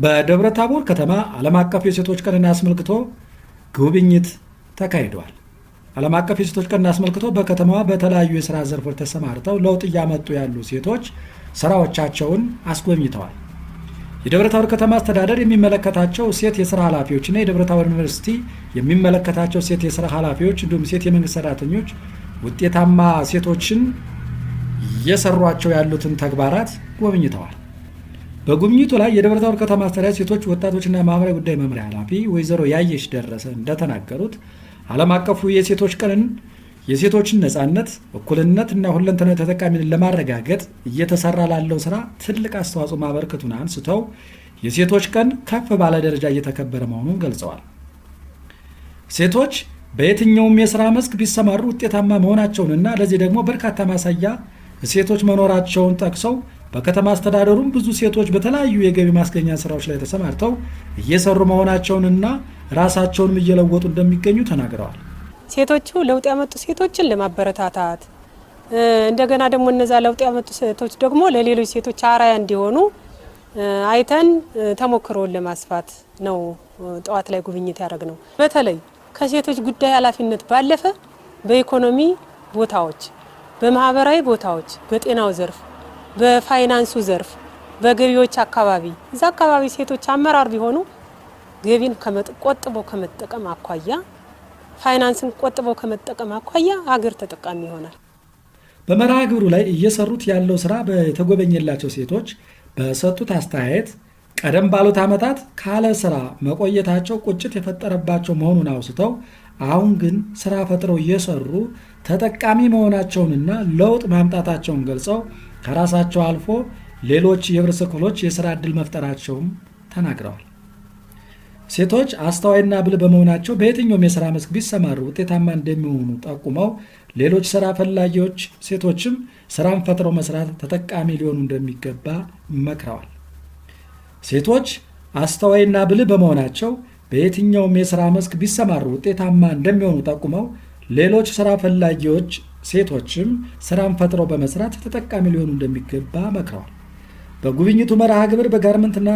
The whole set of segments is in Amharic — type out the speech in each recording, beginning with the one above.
በደብረ ታቦር ከተማ ዓለም አቀፍ የሴቶች ቀንን አስመልክቶ ጉብኝት ተካሂዷል። ዓለም አቀፍ የሴቶች ቀንን አስመልክቶ በከተማዋ በተለያዩ የሥራ ዘርፎች ተሰማርተው ለውጥ እያመጡ ያሉ ሴቶች ስራዎቻቸውን አስጎብኝተዋል። የደብረ ታቦር ከተማ አስተዳደር የሚመለከታቸው ሴት የሥራ ኃላፊዎችና የደብረ ታቦር ዩኒቨርሲቲ የሚመለከታቸው ሴት የሥራ ኃላፊዎች እንዲሁም ሴት የመንግስት ሰራተኞች ውጤታማ ሴቶችን እየሰሯቸው ያሉትን ተግባራት ጎብኝተዋል። በጉብኝቱ ላይ የደብረ ታቦር ከተማ አስተዳደር ሴቶች ወጣቶችና ማህበራዊ ጉዳይ መምሪያ ኃላፊ ወይዘሮ ያየሽ ደረሰ እንደተናገሩት ዓለም አቀፉ የሴቶች ቀንን የሴቶችን ነፃነት፣ እኩልነት እና ሁለንተናዊ ተጠቃሚነትን ለማረጋገጥ እየተሰራ ላለው ስራ ትልቅ አስተዋጽኦ ማበርከቱን አንስተው የሴቶች ቀን ከፍ ባለ ደረጃ እየተከበረ መሆኑን ገልጸዋል። ሴቶች በየትኛውም የሥራ መስክ ቢሰማሩ ውጤታማ መሆናቸውንና ለዚህ ደግሞ በርካታ ማሳያ ሴቶች መኖራቸውን ጠቅሰው በከተማ አስተዳደሩም ብዙ ሴቶች በተለያዩ የገቢ ማስገኛ ስራዎች ላይ ተሰማርተው እየሰሩ መሆናቸውንና ራሳቸውንም እየለወጡ እንደሚገኙ ተናግረዋል። ሴቶቹ ለውጥ ያመጡ ሴቶችን ለማበረታታት እንደገና ደግሞ እነዛ ለውጥ ያመጡ ሴቶች ደግሞ ለሌሎች ሴቶች አርአያ እንዲሆኑ አይተን ተሞክሮውን ለማስፋት ነው ጠዋት ላይ ጉብኝት ያደረግነው። በተለይ ከሴቶች ጉዳይ ኃላፊነት ባለፈ በኢኮኖሚ ቦታዎች፣ በማህበራዊ ቦታዎች፣ በጤናው ዘርፍ፣ በፋይናንሱ ዘርፍ፣ በገቢዎች አካባቢ እዛ አካባቢ ሴቶች አመራር ቢሆኑ ገቢን ቆጥቦ ከመጠቀም አኳያ ፋይናንስን ቆጥቦ ከመጠቀም አኳያ ሀገር ተጠቃሚ ይሆናል። በመርሃ ግብሩ ላይ እየሰሩት ያለው ስራ የተጎበኘላቸው ሴቶች በሰጡት አስተያየት ቀደም ባሉት ዓመታት ካለ ስራ መቆየታቸው ቁጭት የፈጠረባቸው መሆኑን አውስተው አሁን ግን ስራ ፈጥረው እየሰሩ ተጠቃሚ መሆናቸውንና ለውጥ ማምጣታቸውን ገልጸው ከራሳቸው አልፎ ሌሎች የህብረተሰብ ክፍሎች የስራ ዕድል መፍጠራቸውም ተናግረዋል። ሴቶች አስተዋይና ብልህ በመሆናቸው በየትኛውም የሥራ መስክ ቢሰማሩ ውጤታማ እንደሚሆኑ ጠቁመው ሌሎች ስራ ፈላጊዎች ሴቶችም ስራን ፈጥረው መስራት ተጠቃሚ ሊሆኑ እንደሚገባ መክረዋል። ሴቶች አስተዋይና ብልህ በመሆናቸው በየትኛውም የሥራ መስክ ቢሰማሩ ውጤታማ እንደሚሆኑ ጠቁመው ሌሎች ስራ ፈላጊዎች ሴቶችም ስራን ፈጥረው በመስራት ተጠቃሚ ሊሆኑ እንደሚገባ መክረዋል። በጉብኝቱ መርሃ ግብር በጋርመንትና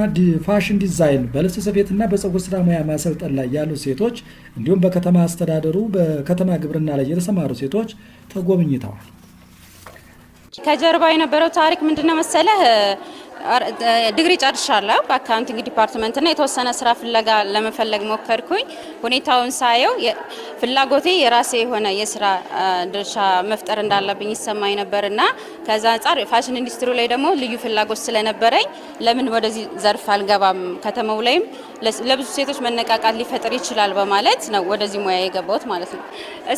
ፋሽን ዲዛይን፣ በልብስ ስፌትና በፀጉር ስራ ሙያ ማሰልጠን ላይ ያሉ ሴቶች እንዲሁም በከተማ አስተዳደሩ በከተማ ግብርና ላይ የተሰማሩ ሴቶች ተጎብኝተዋል። ከጀርባ የነበረው ታሪክ ምንድነው መሰለህ? ዲግሪ ጨርሻለሁ በአካውንቲንግ ዲፓርትመንት እና የተወሰነ ስራ ፍለጋ ለመፈለግ ሞከርኩኝ። ሁኔታውን ሳየው ፍላጎቴ የራሴ የሆነ የስራ ድርሻ መፍጠር እንዳለብኝ ይሰማኝ ነበርና ከዛ አንፃር ፋሽን ኢንዱስትሪ ላይ ደግሞ ልዩ ፍላጎት ስለነበረኝ ለምን ወደዚህ ዘርፍ አልገባም፣ ከተማው ላይም ለብዙ ሴቶች መነቃቃት ሊፈጥር ይችላል በማለት ነው ወደዚህ ሙያ የገባሁት ማለት ነው።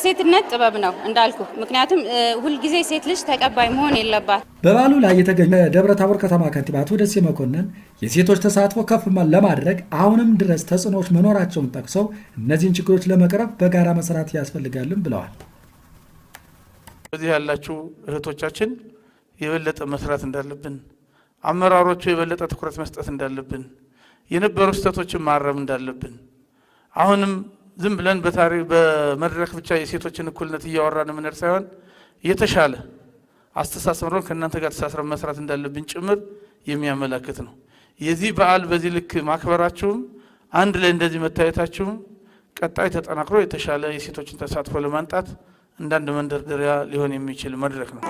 ሴትነት ጥበብ ነው እንዳልኩ፣ ምክንያቱም ሁልጊዜ ሴት ልጅ ተቀባይ መሆን የለባት። በበዓሉ ላይ የተገኙ የደብረ ታቦር ከተማ ከንቲባ አቶ ደሴ መኮንን የሴቶች ተሳትፎ ከፍ ለማድረግ አሁንም ድረስ ተጽዕኖዎች መኖራቸውን ጠቅሰው እነዚህን ችግሮች ለመቅረፍ በጋራ መስራት ያስፈልጋልም ብለዋል። በዚህ ያላችሁ እህቶቻችን የበለጠ መስራት እንዳለብን፣ አመራሮቹ የበለጠ ትኩረት መስጠት እንዳለብን፣ የነበሩ ስህተቶችን ማረም እንዳለብን፣ አሁንም ዝም ብለን በመድረክ ብቻ የሴቶችን እኩልነት እያወራን ምንር ሳይሆን የተሻለ አስተሳሰብን ከእናንተ ጋር ተሳስረን መስራት እንዳለብን ጭምር የሚያመለክት ነው። የዚህ በዓል በዚህ ልክ ማክበራችሁም አንድ ላይ እንደዚህ መታየታችሁም ቀጣይ ተጠናክሮ የተሻለ የሴቶችን ተሳትፎ ለማንጣት እንዳንድ መንደርደሪያ ሊሆን የሚችል መድረክ ነው።